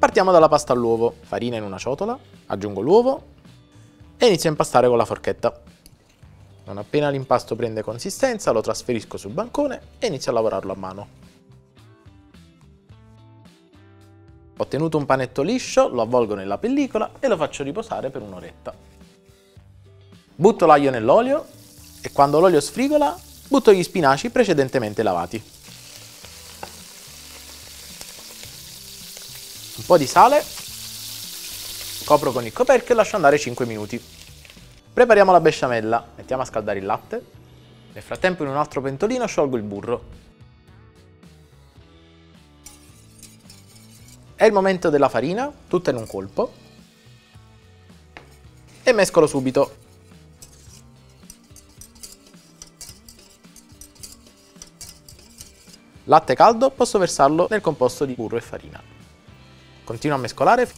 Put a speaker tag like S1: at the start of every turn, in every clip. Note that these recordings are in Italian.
S1: Partiamo dalla pasta all'uovo. Farina in una ciotola, aggiungo l'uovo e inizio a impastare con la forchetta. Non appena l'impasto prende consistenza lo trasferisco sul bancone e inizio a lavorarlo a mano. Ho ottenuto un panetto liscio, lo avvolgo nella pellicola e lo faccio riposare per un'oretta. Butto l'aglio nell'olio e quando l'olio sfrigola butto gli spinaci precedentemente lavati. Un po' di sale, copro con il coperchio e lascio andare 5 minuti. Prepariamo la besciamella, mettiamo a scaldare il latte, nel frattempo in un altro pentolino sciolgo il burro. È il momento della farina, tutta in un colpo, e mescolo subito. Latte caldo, posso versarlo nel composto di burro e farina. Continuo a mescolare,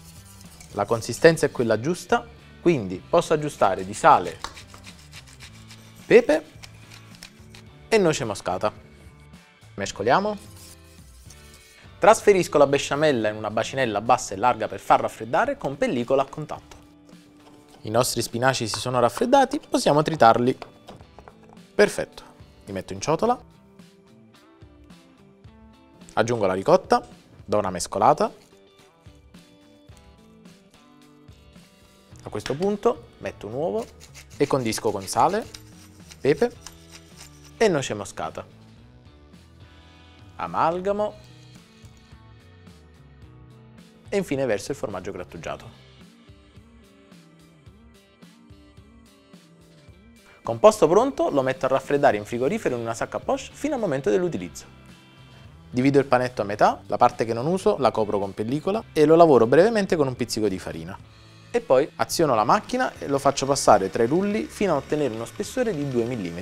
S1: la consistenza è quella giusta, quindi posso aggiustare di sale, pepe e noce moscata. Mescoliamo. Trasferisco la besciamella in una bacinella bassa e larga per far raffreddare con pellicola a contatto. I nostri spinaci si sono raffreddati, possiamo tritarli. Perfetto, li metto in ciotola, aggiungo la ricotta, do una mescolata. A questo punto metto un uovo e condisco con sale, pepe e noce moscata. Amalgamo e infine verso il formaggio grattugiato. Composto pronto, lo metto a raffreddare in frigorifero in una sacca a poche fino al momento dell'utilizzo. Divido il panetto a metà, la parte che non uso la copro con pellicola e lo lavoro brevemente con un pizzico di farina. E poi aziono la macchina e lo faccio passare tra i rulli fino a ottenere uno spessore di 2 mm.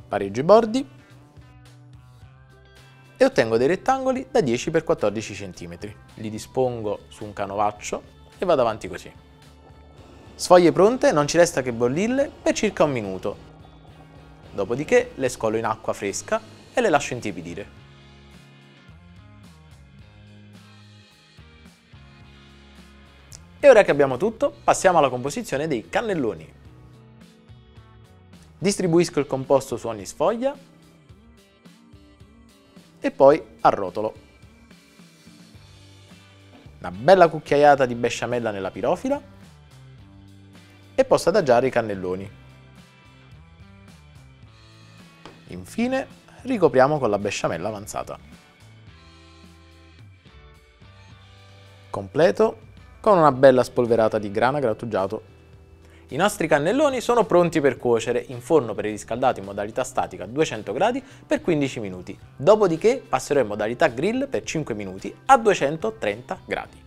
S1: Pareggio i bordi e ottengo dei rettangoli da 10 x 14 cm. Li dispongo su un canovaccio e vado avanti così. Sfoglie pronte, non ci resta che bollirle per circa un minuto. Dopodiché le scolo in acqua fresca e le lascio intiepidire. E ora che abbiamo tutto, passiamo alla composizione dei cannelloni. Distribuisco il composto su ogni sfoglia e poi arrotolo. Una bella cucchiaiata di besciamella nella pirofila e posso adagiare i cannelloni. Infine ricopriamo con la besciamella avanzata. Completo con una bella spolverata di grana grattugiato. I nostri cannelloni sono pronti per cuocere in forno preriscaldato in modalità statica a 200 gradi per 15 minuti. Dopodiché passerò in modalità grill per 5 minuti a 230 gradi.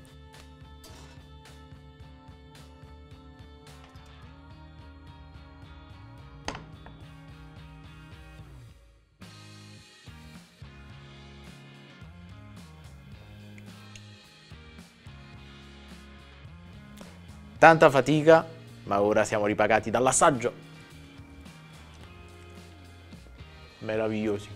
S1: Tanta fatica, ma ora siamo ripagati dall'assaggio. Meravigliosi.